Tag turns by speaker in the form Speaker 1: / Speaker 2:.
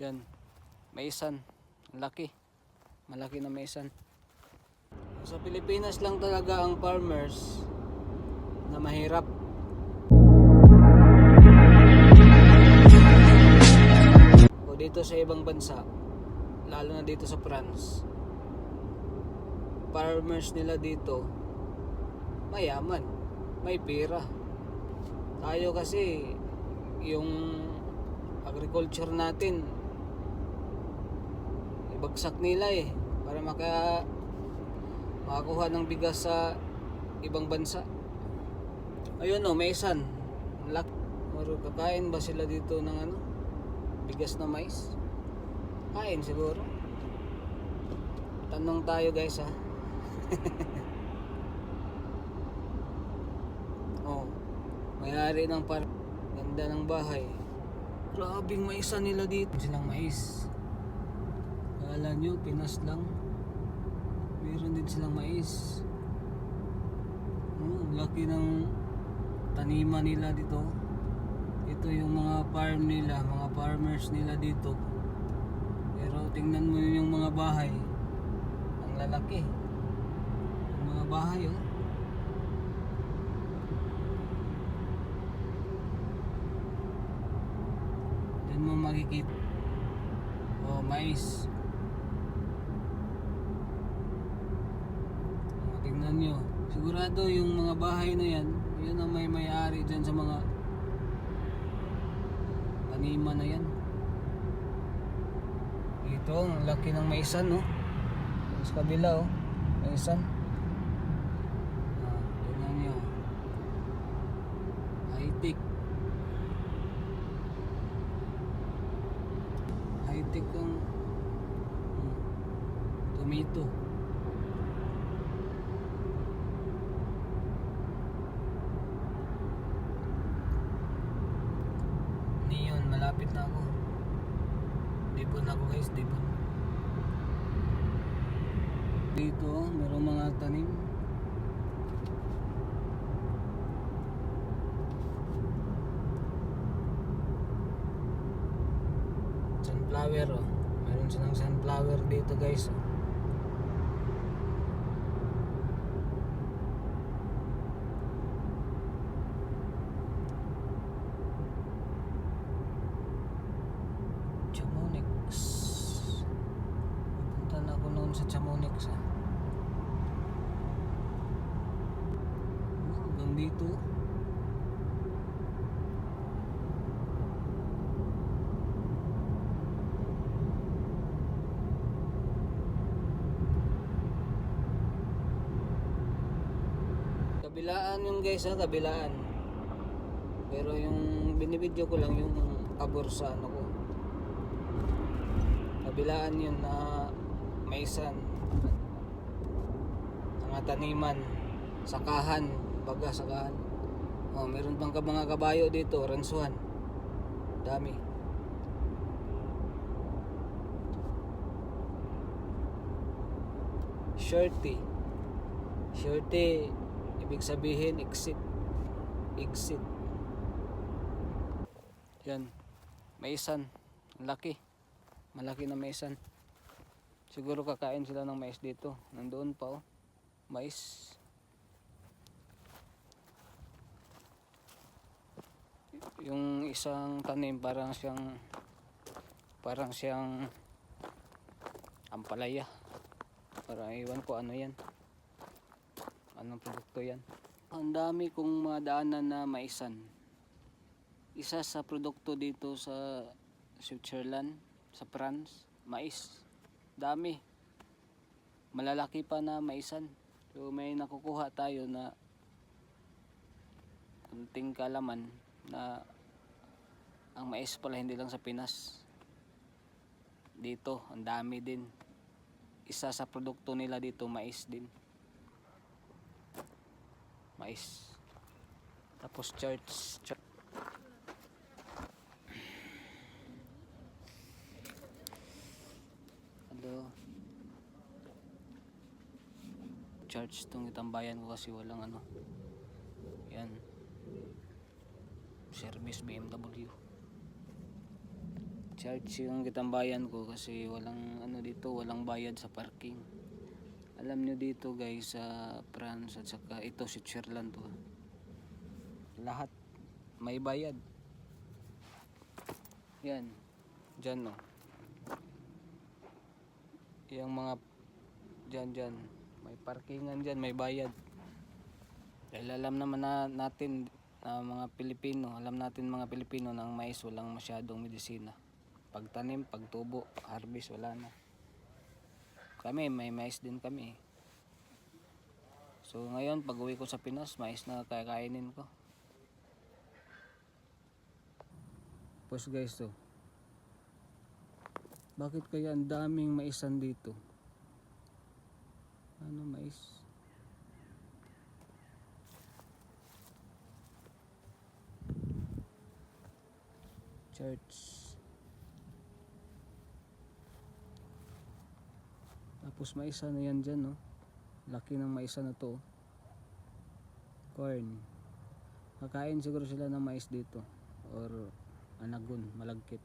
Speaker 1: Yan, maisan. Laki. Malaki na maisan. Sa Pilipinas lang talaga ang farmers na mahirap. O dito sa ibang bansa, lalo na dito sa France, farmers nila dito mayaman, may pera. Tayo kasi yung agriculture natin ibagsak nila para makakuha ng bigas sa ibang bansa. Ayun maisan. Kakain ba sila dito ng bigas na mais? Kain siguro. Tanong tayo guys may-ari ng ganda ng bahay. Grabing maisan nila dito. Silang mais. Kala nyo Pinas lang, meron din silang mais. Laki ng taniman nila dito. Ito yung mga farm nila, mga farmers nila dito. Pero tingnan mo yung mga bahay, ang lalaki. Yung mga bahay Diyan mo makikita mais. Tingnan nyo, sigurado yung mga bahay na yan ang may-ari dyan sa mga taniman na yan. Ito ang laki ng maisan sa kabila maisan. Tingnan nyo, high-tech ang tomato. Neon, malapit na ako. Dibon ako guys, dibon. Dito merong mga tanim. Sunflower meron silang sunflower dito guys Chamonix. Pupunta na ako noon sa Chamonix hanggang dito. Kabilaan yun guys kabilaan. Pero yung binibidyo ko lang yung abor sa ko. Kabilaan yun na maisan. Mga taniman, sakahan, baga sakahan. Meron pang mga kabayo dito, ransuhan. Dami. Shorty, ibig sabihin exit. Yan, maisan, laki, malaki na maisan. Siguro kakain sila ng mais dito. Nandoon pa mais. Yung isang tanim parang siyang ampalaya. Parang iwan ko ano yan, anong produkto yan. Ang dami kong madaanan na maisan. Isa sa produkto dito sa Switzerland, sa France, mais. Dami. Malalaki pa na maisan. So may nakukuha tayo na kunting kalaman na ang mais pala hindi lang sa Pinas. Dito, ang dami din. Isa sa produkto nila dito, mais din. Mais. Tapos church. Church tong itambayan ko kasi walang yan, service BMW. Charge yung kitambayan ko kasi walang ano dito, walang bayad sa parking. Alam nyo dito guys sa France at saka ito si Switzerland to. Lahat may bayad. Yan. Diyan no. Yung mga dyan may parkingan dyan, may bayad. Dahil alam naman natin mga Pilipino, alam natin mga Pilipino na ang mais walang masyadong medisina. Pagtanim, pagtubo, harvest wala na. Kami may mais din kami. So ngayon pag uwi ko sa Pinas, mais na kakainin ko. Pues guys to. Bakit kaya ang daming maisan dito? Ano mais? Church. Tapos maisa na yan dyan no. Laki ng maisa na to. Corn. Kakain siguro sila ng mais dito. Or anagon, malagkit.